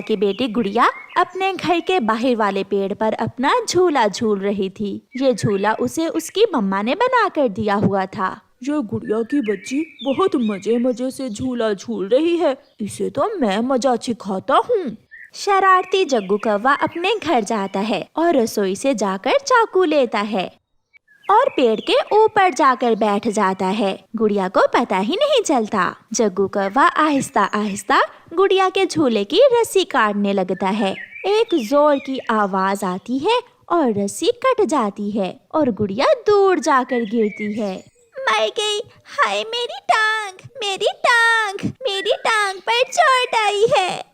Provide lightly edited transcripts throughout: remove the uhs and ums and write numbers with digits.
की बेटी गुड़िया अपने घर के बाहर वाले पेड़ पर अपना झूला झूल रही थी। ये झूला उसे उसकी मम्मा ने बना कर दिया हुआ था। ये गुड़िया की बच्ची बहुत मजे मजे से झूला झूल रही है, इसे तो मैं मजा सिखाता हूँ। शरारती जग्गू कौवा अपने घर जाता है और रसोई से जाकर चाकू लेता है और पेड़ के ऊपर जाकर बैठ जाता है। गुड़िया को पता ही नहीं चलता। जग्गू कौवा आहिस्ता आहिस्ता गुड़िया के झूले की रस्सी काटने लगता है। एक जोर की आवाज आती है और रस्सी कट जाती है और गुड़िया दूर जाकर गिरती है। मर गई, हाय मेरी टांग, मेरी टांग, मेरी टांग पर चोट आई है।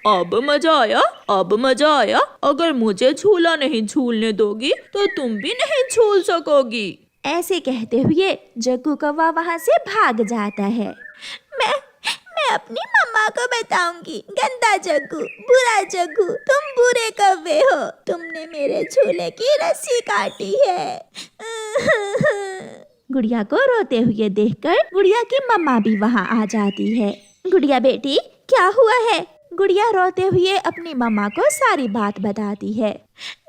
अब मजा आया, अब मजा आया। अगर मुझे झूला नहीं झूलने दोगी तो तुम भी नहीं झूल सकोगी। ऐसे कहते हुए जग्गू कौवा वहाँ से भाग जाता है। मैं अपनी मम्मा को बताऊंगी। गंदा जग्गू, बुरा जग्गू, तुम बुरे कौवे हो। तुमने मेरे झूले की रस्सी काटी है। गुड़िया को रोते हुए देखकर गुड़िया की मम्मा भी वहाँ आ जाती है। गुड़िया बेटी, क्या हुआ है? गुड़िया रोते हुए अपनी मम्मा को सारी बात बताती है।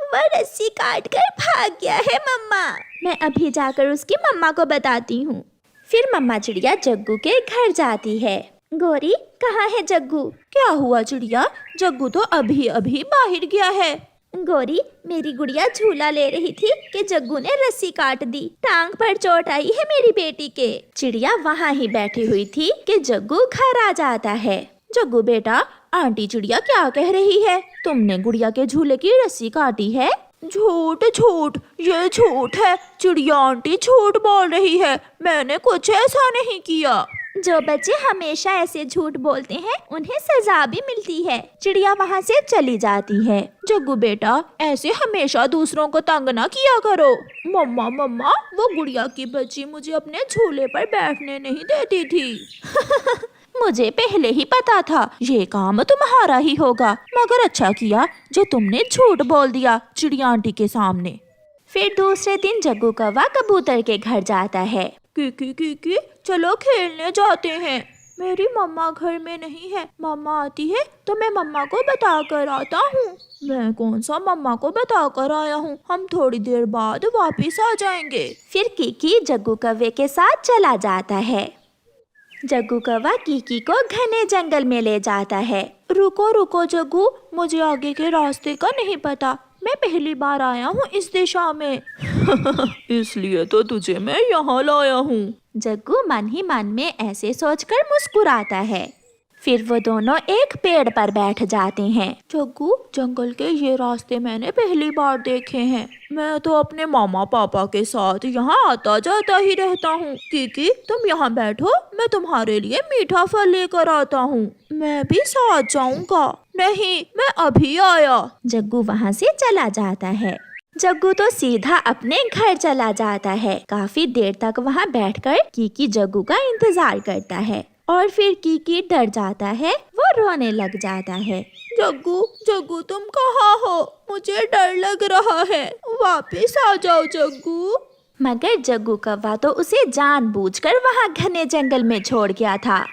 वो रस्सी काट कर भाग गया है मम्मा। मैं अभी जाकर उसकी मम्मा को बताती हूँ। फिर मम्मा चिड़िया जग्गू के घर जाती है। गोरी, कहाँ है जग्गू? क्या हुआ चिड़िया? जग्गू तो अभी अभी बाहर गया है। गोरी, मेरी गुड़िया झूला ले रही थी कि जग्गू ने रस्सी काट दी। टांग पर चोट आई है मेरी बेटी के। चिड़िया वहाँ ही बैठी हुई थी कि जग्गू घर आ जाता है। जग्गू बेटा, आंटी चिड़िया क्या कह रही है? तुमने गुड़िया के झूले की रस्सी काटी है? झूठ झूठ, ये झूठ है। चिड़िया आंटी झूठ बोल रही है, मैंने कुछ ऐसा नहीं किया। जो बच्चे हमेशा ऐसे झूठ बोलते हैं उन्हें सजा भी मिलती है। चिड़िया वहाँ से चली जाती है। जग्गू बेटा, ऐसे हमेशा दूसरों को तंग ना किया करो। मम्मा मम्मा, वो गुड़िया की बच्ची मुझे अपने झूले पर बैठने नहीं देती थी। मुझे पहले ही पता था ये काम तुम्हारा ही होगा, मगर अच्छा किया जो तुमने झूठ बोल दिया चिड़िया आंटी के सामने। फिर दूसरे दिन जग्गू कौवा कबूतर के घर जाता है। की चलो खेलने जाते हैं। मेरी मम्मा घर में नहीं है, मम्मा आती है तो मैं मम्मा को बता कर आता हूँ। मैं कौन सा मम्मा को बता कर आया हूँ, हम थोड़ी देर बाद वापस आ जाएंगे। फिर कीकी जग्गू कौवे के साथ चला जाता है। जग्गू कौवा कीकी को घने जंगल में ले जाता है। रुको रुको जग्गू, मुझे आगे के रास्ते का नहीं पता, मैं पहली बार आया हूँ इस दिशा में। इसलिए तो तुझे मैं यहाँ लाया हूँ। जग्गू मन ही मन में ऐसे सोचकर मुस्कुराता है। फिर वो दोनों एक पेड़ पर बैठ जाते हैं। जग्गू, जंगल के ये रास्ते मैंने पहली बार देखे हैं। मैं तो अपने मामा पापा के साथ यहाँ आता जाता ही रहता हूँ। कीकी, तुम यहाँ बैठो, मैं तुम्हारे लिए मीठा फल लेकर आता हूँ। मैं भी साथ जाऊँगा। नहीं, मैं अभी आया। जग्गू वहाँ से चला जाता है। जग्गू तो सीधा अपने घर चला जाता है। काफी देर तक वहाँ बैठकर कीकी जग्गू का इंतजार करता है और फिर कीकी डर जाता है, वो रोने लग जाता है। जग्गू जग्गू, तुम कहाँ हो? मुझे डर लग रहा है, वापस आ जाओ जग्गू। मगर जग्गू कौवा तो उसे जानबूझकर वहाँ घने जंगल में छोड़ गया था।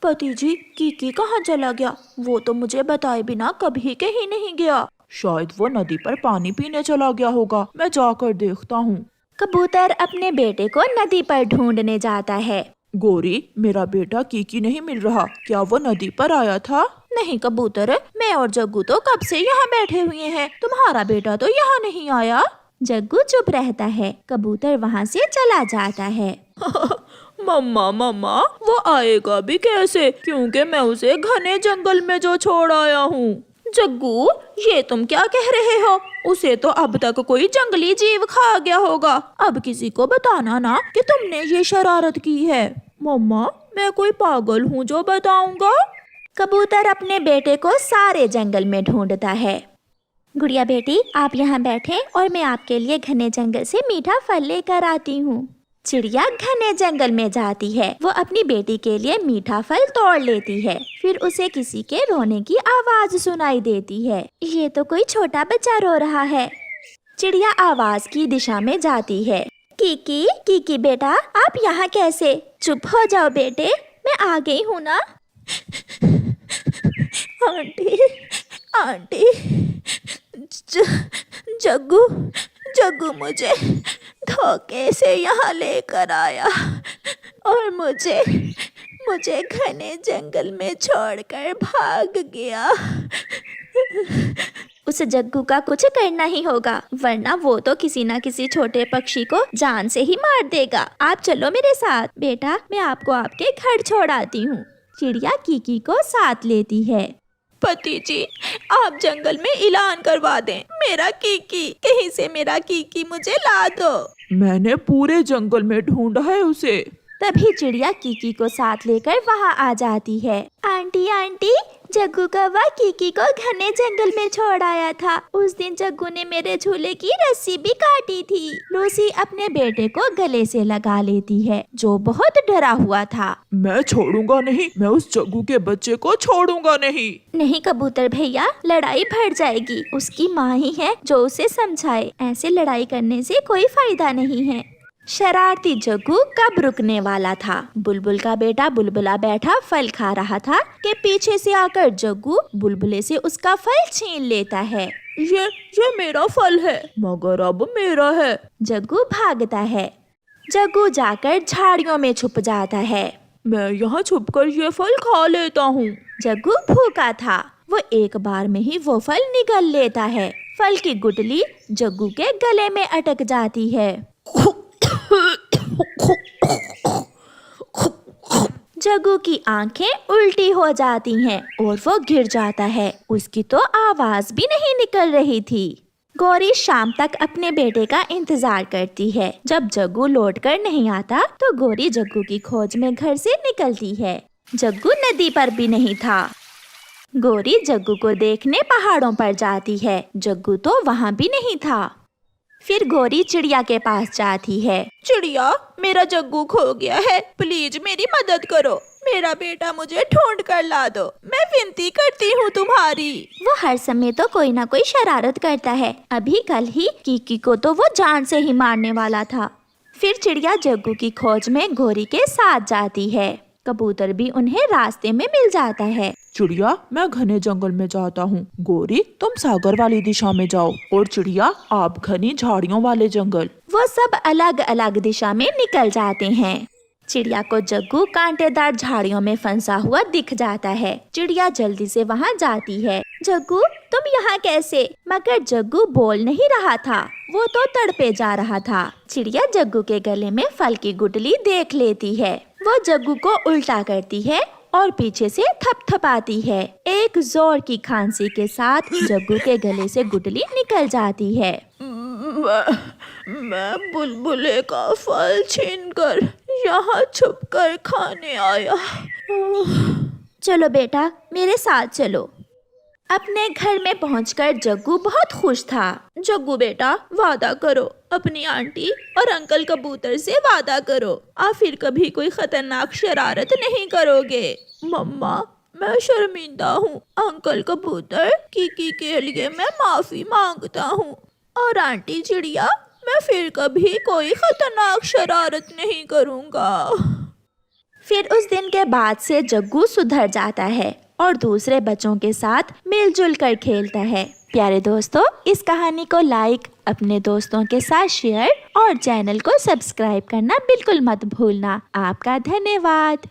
पति जी, कीकी कहाँ चला गया? वो तो मुझे बताए बिना कभी कहीं नहीं गया। शायद वो नदी पर पानी पीने चला गया होगा, मैं जाकर देखता हूँ। कबूतर अपने बेटे को नदी पर ढूंढने जाता है। गोरी, मेरा बेटा कीकी नहीं मिल रहा, क्या वो नदी पर आया था? नहीं कबूतर, मैं और जग्गू तो कब से यहाँ बैठे हुए हैं, तुम्हारा बेटा तो यहाँ नहीं आया। जग्गू चुप रहता है। कबूतर वहाँ से चला जाता है। मम्मा मम्मा, वो आएगा भी कैसे, क्योंकि मैं उसे घने जंगल में जो छोड़ आया हूँ। जग्गू, ये तुम क्या कह रहे हो? उसे तो अब तक कोई जंगली जीव खा गया होगा। अब किसी को बताना ना कि तुमने ये शरारत की है। मम्मा, मैं कोई पागल हूँ जो बताऊंगा? कबूतर अपने बेटे को सारे जंगल में ढूंढता है। गुड़िया बेटी, आप यहाँ बैठे और मैं आपके लिए घने जंगल से मीठा फल लेकर आती हूँ। चिड़िया घने जंगल में जाती है। वो अपनी बेटी के लिए मीठा फल तोड़ लेती है। फिर उसे किसी के रोने की आवाज सुनाई देती है। ये तो कोई छोटा बच्चा रो रहा है। चिड़िया आवाज की दिशा में जाती है। कीकी, कीकी बेटा, आप यहाँ कैसे? चुप हो जाओ बेटे, मैं आ गई हूँ ना। आंटी, आंटी, जग्गू, जग्गू मुझे धोखे से यहाँ लेकर आया और मुझे घने जंगल में छोड़कर भाग गया। उस जग्गू का कुछ करना ही होगा, वरना वो तो किसी ना किसी छोटे पक्षी को जान से ही मार देगा। आप चलो मेरे साथ। बेटा, मैं आपको आपके घर छोड़ आती हूँ। चिड़िया कीकी को साथ लेती है। पति जी, आप जंगल में ऐलान करवा दें, मेरा कीकी, कहीं से मेरा कीकी मुझे ला दो। मैंने पूरे जंगल में ढूंढा है उसे। तभी चिड़िया कीकी को साथ लेकर वहाँ आ जाती है। आंटी, आंटी, जग्गू कौवा कीकी को घने जंगल में छोड़ आया था। उस दिन जग्गू ने मेरे झूले की रस्सी भी काटी थी। लूसी अपने बेटे को गले से लगा लेती है, जो बहुत डरा हुआ था। मैं छोड़ूंगा नहीं, मैं उस जग्गू के बच्चे को छोड़ूंगा नहीं। नहीं कबूतर भैया, लड़ाई बढ़ जाएगी। उसकी माँ ही है जो उसे समझाए। ऐसे लड़ाई करने से कोई फायदा नहीं है। शरारती जग्गू कब रुकने वाला था। बुलबुल का बेटा बुलबुला बैठा फल खा रहा था कि पीछे से आकर जग्गू बुलबुले से उसका फल छीन लेता है। ये मेरा फल है, मगर अब मेरा है। जग्गू भागता है। जग्गू जाकर झाड़ियों में छुप जाता है। मैं यहाँ छुपकर ये फल खा लेता हूँ। जग्गू भूखा था, वो एक बार में ही वो फल निगल लेता है। फल की गुठली जग्गू के गले में अटक जाती है। जग्गू की आंखें उल्टी हो जाती हैं और वो गिर जाता है। उसकी तो आवाज भी नहीं निकल रही थी। गौरी शाम तक अपने बेटे का इंतजार करती है। जब जग्गू लौटकर नहीं आता तो गौरी जग्गू की खोज में घर से निकलती है। जग्गू नदी पर भी नहीं था। गौरी जग्गू को देखने पहाड़ों पर जाती है। जग्गू तो वहाँ भी नहीं था। फिर गौरी चिड़िया के पास जाती है। चिड़िया, मेरा जग्गू खो गया है, प्लीज मेरी मदद करो। मेरा बेटा मुझे ढूंढ कर ला दो, मैं विनती करती हूँ तुम्हारी। वो हर समय तो कोई ना कोई शरारत करता है। अभी कल ही कीकी को तो वो जान से ही मारने वाला था। फिर चिड़िया जग्गू की खोज में गौरी के साथ जाती है। कबूतर भी उन्हें रास्ते में मिल जाता है। चिड़िया, मैं घने जंगल में जाता हूँ। गौरी, तुम सागर वाली दिशा में जाओ और चिड़िया, आप घनी झाड़ियों वाले जंगल। वो सब अलग अलग दिशा में निकल जाते हैं। चिड़िया को जग्गू कांटेदार झाड़ियों में फंसा हुआ दिख जाता है। चिड़िया जल्दी से वहाँ जाती है। जग्गू, तुम यहाँ कैसे? मगर जग्गू बोल नहीं रहा था, वो तो तड़पे जा रहा था। चिड़िया जग्गू के गले में फल की गुठली देख लेती है। वो जग्गू को उल्टा करती है और पीछे से थपथपाती है। एक जोर की खांसी के साथ जग्गू के गले से गुठली निकल जाती है। मैं बुलबुले का फल छीनकर यहाँ छुपकर खाने आया। चलो बेटा, मेरे साथ चलो। अपने घर में पहुंचकर जग्गू बहुत खुश था। जग्गू बेटा, वादा करो, अपनी आंटी और अंकल कबूतर से वादा करो, आप फिर कभी कोई खतरनाक शरारत नहीं करोगे। मम्मा, मैं शर्मिंदा हूँ। अंकल कबूतर, कीकी के लिए मैं माफी मांगता हूँ। और आंटी चिड़िया, मैं फिर कभी कोई खतरनाक शरारत नहीं करूँगा। फिर उस दिन के बाद से जग्गू सुधर जाता है और दूसरे बच्चों के साथ मिलजुल कर खेलता है। प्यारे दोस्तों, इस कहानी को लाइक, अपने दोस्तों के साथ शेयर और चैनल को सब्सक्राइब करना बिल्कुल मत भूलना। आपका धन्यवाद।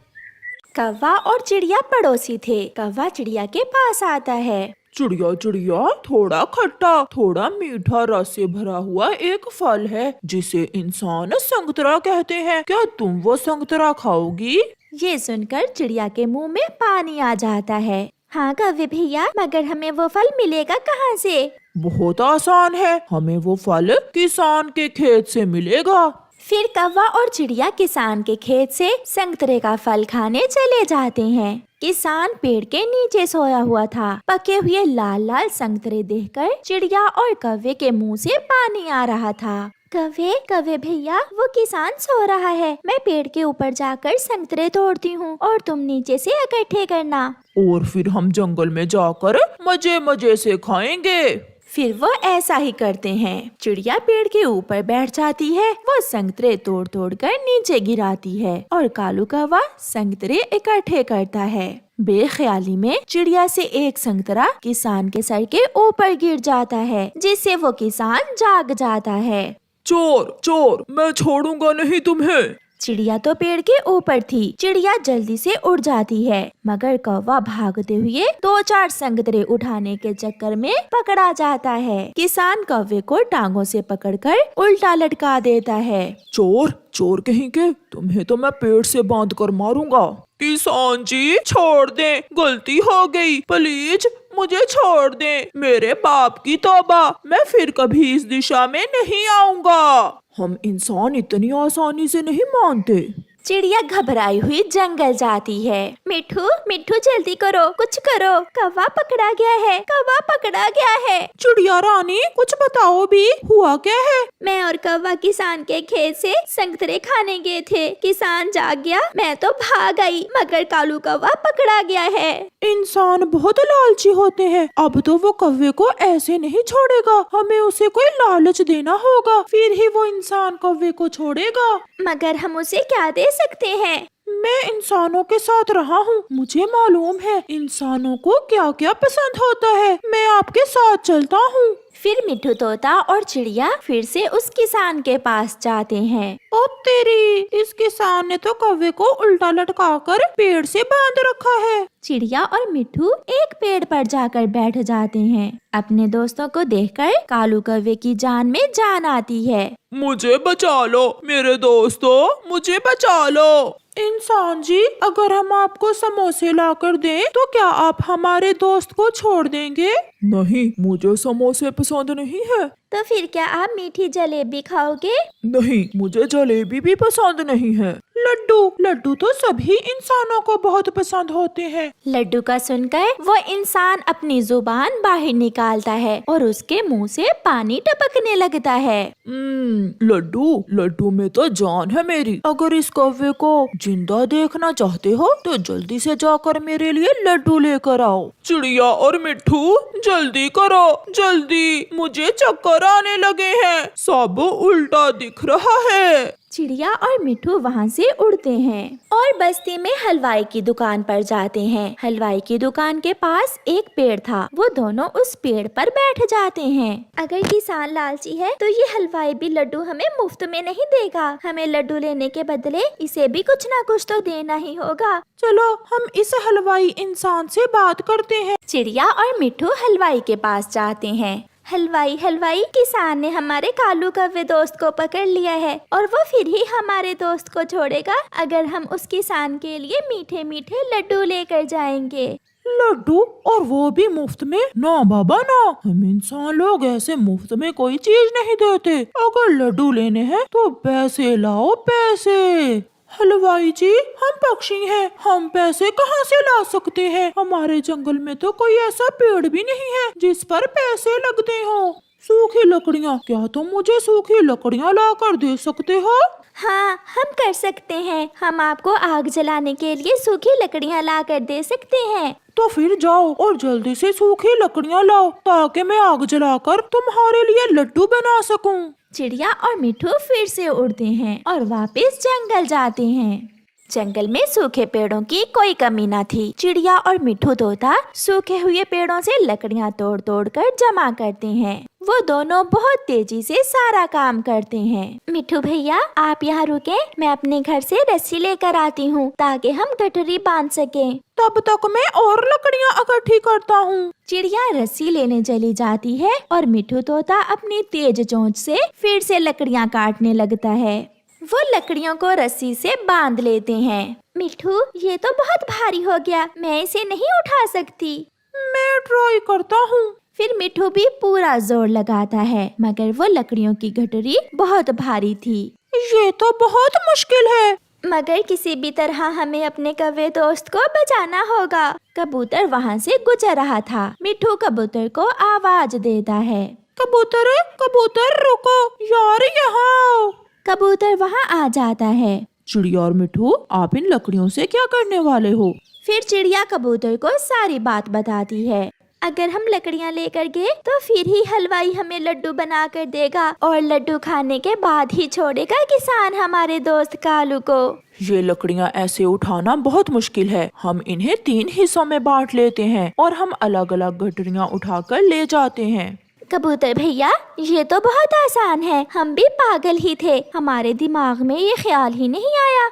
कौवा और चिड़िया पड़ोसी थे। कौवा चिड़िया के पास आता है। चिड़िया चिड़िया, थोड़ा खट्टा थोड़ा मीठा रस से भरा हुआ एक फल है जिसे इंसान संतरा कहते हैं। क्या तुम वो संतरा खाओगी? ये सुनकर चिड़िया के मुंह में पानी आ जाता है। हाँ कौवे भैया, मगर हमें वो फल मिलेगा कहाँ से? बहुत आसान है, हमें वो फल किसान के खेत से मिलेगा। फिर कौवा और चिड़िया किसान के खेत से संतरे का फल खाने चले जाते हैं। किसान पेड़ के नीचे सोया हुआ था। पके हुए लाल लाल संतरे देखकर चिड़िया और कौवे के मुंह से पानी आ रहा था। कौवे भैया, वो किसान सो रहा है। मैं पेड़ के ऊपर जाकर संतरे तोड़ती हूँ और तुम नीचे से इकट्ठे करना। और फिर हम जंगल में जाकर मजे मजे से खाएंगे। फिर वो ऐसा ही करते हैं। चिड़िया पेड़ के ऊपर बैठ जाती है। वो संतरे तोड़ तोड़ कर नीचे गिराती है और कालू कौवा संतरे इकट्ठे करता है। बेख्याली में चिड़िया से एक संतरा किसान के सर के ऊपर गिर जाता है, जिससे वो किसान जाग जाता है। चोर चोर, मैं छोड़ूंगा नहीं तुम्हें। चिड़िया तो पेड़ के ऊपर थी। चिड़िया जल्दी से उड़ जाती है, मगर कौवा भागते हुए 2-4 संतरे उठाने के चक्कर में पकड़ा जाता है। किसान कौवे को टांगों से पकड़कर उल्टा लटका देता है। चोर चोर कहीं के, तुम्हें तो मैं पेड़ से बांध कर मारूंगा। किसान जी छोड़ दें, गलती हो गई, प्लीज मुझे छोड़ दें। मेरे बाप की तौबा, मैं फिर कभी इस दिशा में नहीं आऊंगा। हम इंसान इतनी आसानी से नहीं मानते। चिड़िया घबराई हुई जंगल जाती है। मिठू मिठू जल्दी करो, कुछ करो, कौवा पकड़ा गया है, कौवा पकड़ा गया है। चिड़िया रानी कुछ बताओ भी, हुआ क्या है? मैं और कौवा किसान के खेत से संतरे खाने गए थे। किसान जाग गया, मैं तो भाग आई, मगर कालू कौवा पकड़ा गया है। इंसान बहुत लालची होते हैं। अब तो वो कौवे को ऐसे नहीं छोड़ेगा, हमें उसे कोई लालच देना होगा, फिर ही वो इंसान कौवे को छोड़ेगा। मगर हम उसे क्या दे सकते हैं? मैं इंसानों के साथ रहा हूँ, मुझे मालूम है इंसानों को क्या क्या पसंद होता है। मैं आपके साथ चलता हूँ। फिर मिठू तोता और चिड़िया फिर से उस किसान के पास जाते हैं। ओ तेरी, इस किसान ने तो कौवे को उल्टा लटकाकर पेड़ से बांध रखा है। चिड़िया और मिठू एक पेड़ पर जाकर बैठ जाते हैं। अपने दोस्तों को देखकर कालू कौवे की जान में जान आती है। मुझे बचा लो मेरे दोस्तों, मुझे बचा लो। इंसान जी, अगर हम आपको समोसे लाकर दें तो क्या आप हमारे दोस्त को छोड़ देंगे? नहीं, मुझे समोसे पसंद नहीं है। तो फिर क्या आप मीठी जलेबी खाओगे? नहीं, मुझे जलेबी भी पसंद नहीं है। लड्डू लड्डू तो सभी इंसानों को बहुत पसंद होते हैं। लड्डू का सुनकर वो इंसान अपनी जुबान बाहर निकालता है और उसके मुंह से पानी टपकने लगता है। लड्डू लड्डू में तो जान है मेरी। अगर इस कौवे को जिंदा देखना चाहते हो तो जल्दी से जाकर मेरे लिए लड्डू लेकर आओ। चिड़िया और मिट्ठू जल्दी करो, जल्दी, मुझे चक्कर आने लगे हैं, सब उल्टा दिख रहा है। चिड़िया और मिठू वहाँ से उड़ते हैं और बस्ती में हलवाई की दुकान पर जाते हैं। हलवाई की दुकान के पास एक पेड़ था, वो दोनों उस पेड़ पर बैठ जाते हैं। अगर किसान लालची है तो ये हलवाई भी लड्डू हमें मुफ्त में नहीं देगा। हमें लड्डू लेने के बदले इसे भी कुछ ना कुछ तो देना ही होगा। चलो हम इस हलवाई इंसान से बात करते हैं। चिड़िया और मिठू हलवाई के पास जाते हैं। हलवाई हलवाई, किसान ने हमारे कालू कौवे दोस्त को पकड़ लिया है और वो फिर ही हमारे दोस्त को छोड़ेगा अगर हम उस किसान के लिए मीठे मीठे लड्डू लेकर जाएंगे। लड्डू, और वो भी मुफ्त में? ना बाबा ना, हम इंसान लोग ऐसे मुफ्त में कोई चीज नहीं देते। अगर लड्डू लेने हैं तो पैसे लाओ, पैसे। हलवाई जी, हम पक्षी हैं, हम पैसे कहाँ से ला सकते हैं? हमारे जंगल में तो कोई ऐसा पेड़ भी नहीं है जिस पर पैसे लगते हो। सूखी लकड़ियाँ, क्या तुम मुझे सूखी लकड़ियाँ ला कर दे सकते हो? हाँ, हम कर सकते हैं। हम आपको आग जलाने के लिए सूखी लकड़ियाँ ला कर दे सकते हैं। तो फिर जाओ और जल्दी से सूखी लकड़ियाँ लाओ ताकि मैं आग जलाकर तुम्हारे लिए लड्डू बना सकूं। चिड़िया और मिठू फिर से उड़ते हैं और वापस जंगल जाते हैं। जंगल में सूखे पेड़ों की कोई कमी न थी। चिड़िया और मिठू तोता सूखे हुए पेड़ों से लकड़ियाँ तोड़ तोड़ कर जमा करते हैं। वो दोनों बहुत तेजी से सारा काम करते हैं। मिठू भैया, आप यहाँ रुके, मैं अपने घर से रस्सी लेकर आती हूँ ताकि हम गठरी बांध सकें। तब तक मैं और लकड़ियाँ इकट्ठी करता हूँ। चिड़िया रस्सी लेने चली जाती है और मिठू तोता अपनी तेज चोंच से फिर से लकड़ियाँ काटने लगता है। वो लकड़ियों को रस्सी से बांध लेते हैं। मिठू, ये तो बहुत भारी हो गया, मैं इसे नहीं उठा सकती। मैं ट्राई करता हूँ। फिर मिठू भी पूरा जोर लगाता है, मगर वो लकड़ियों की गठरी बहुत भारी थी। ये तो बहुत मुश्किल है। मगर किसी भी तरह हमें अपने कौवे दोस्त को बचाना होगा। कबूतर वहाँ से गुजर रहा था। मिठू कबूतर को आवाज देता है, कबूतर कबूतर रुको यार, यहाँ आओ। कबूतर वहाँ आ जाता है। चिड़िया और मिठू, आप इन लकड़ियों से क्या करने वाले हो? फिर चिड़िया कबूतर को सारी बात बताती है। अगर हम लकड़ियाँ लेकर गए तो फिर ही हलवाई हमें लड्डू बना कर देगा और लड्डू खाने के बाद ही छोड़ेगा किसान हमारे दोस्त कालू को। ये लकड़ियाँ ऐसे उठाना बहुत मुश्किल है। हम इन्हें 3 हिस्सों में बांट लेते हैं और हम अलग अलग गठरियाँ उठाकर ले जाते हैं। कबूतर भैया, ये तो बहुत आसान है। हम भी पागल ही थे, हमारे दिमाग में ये ख्याल ही नहीं आया।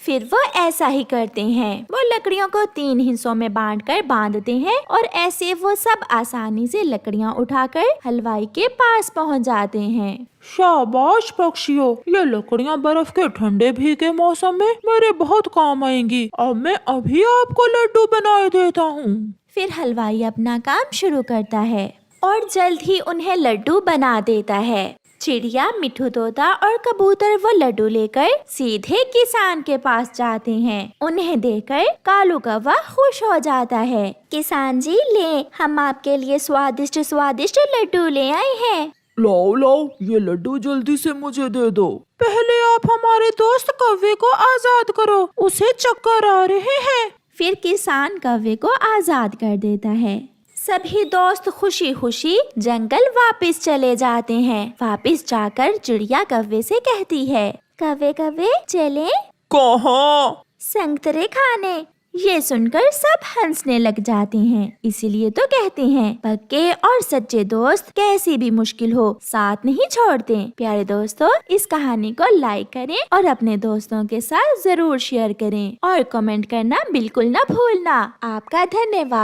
फिर वो ऐसा ही करते हैं। वो लकड़ियों को 3 हिस्सों में बांटकर बांधते हैं और ऐसे वो सब आसानी से लकड़ियाँ उठाकर हलवाई के पास पहुंच जाते हैं। शाबाश पक्षियों, ये लकड़ियाँ बर्फ के ठंडे भीगे मौसम में मेरे बहुत काम आएंगी। अब मैं अभी आपको लड्डू बनाए देता हूँ। फिर हलवाई अपना काम शुरू करता है और जल्द ही उन्हें लड्डू बना देता है। चिड़िया, मिठू तोता और कबूतर वो लड्डू लेकर सीधे किसान के पास जाते हैं। उन्हें देखकर कालू कौवा खुश हो जाता है। किसान जी, ले, हम आपके लिए स्वादिष्ट स्वादिष्ट लड्डू ले आए हैं। लाओ लाओ, ये लड्डू जल्दी से मुझे दे दो। पहले आप हमारे दोस्त कौवे को आजाद करो, उसे चक्कर आ रहे हैं। फिर किसान कौवे को आजाद कर देता है। सभी दोस्त खुशी खुशी जंगल वापस चले जाते हैं। वापस जाकर चिड़िया कौवे से कहती है, कौवे कौवे चले? कहाँ? संतरे खाने। ये सुनकर सब हंसने लग जाते हैं। इसीलिए तो कहते हैं, पक्के और सच्चे दोस्त कैसी भी मुश्किल हो साथ नहीं छोड़ते। प्यारे दोस्तों, इस कहानी को लाइक करें और अपने दोस्तों के साथ जरूर शेयर करें और कमेंट करना बिल्कुल ना भूलना। आपका धन्यवाद।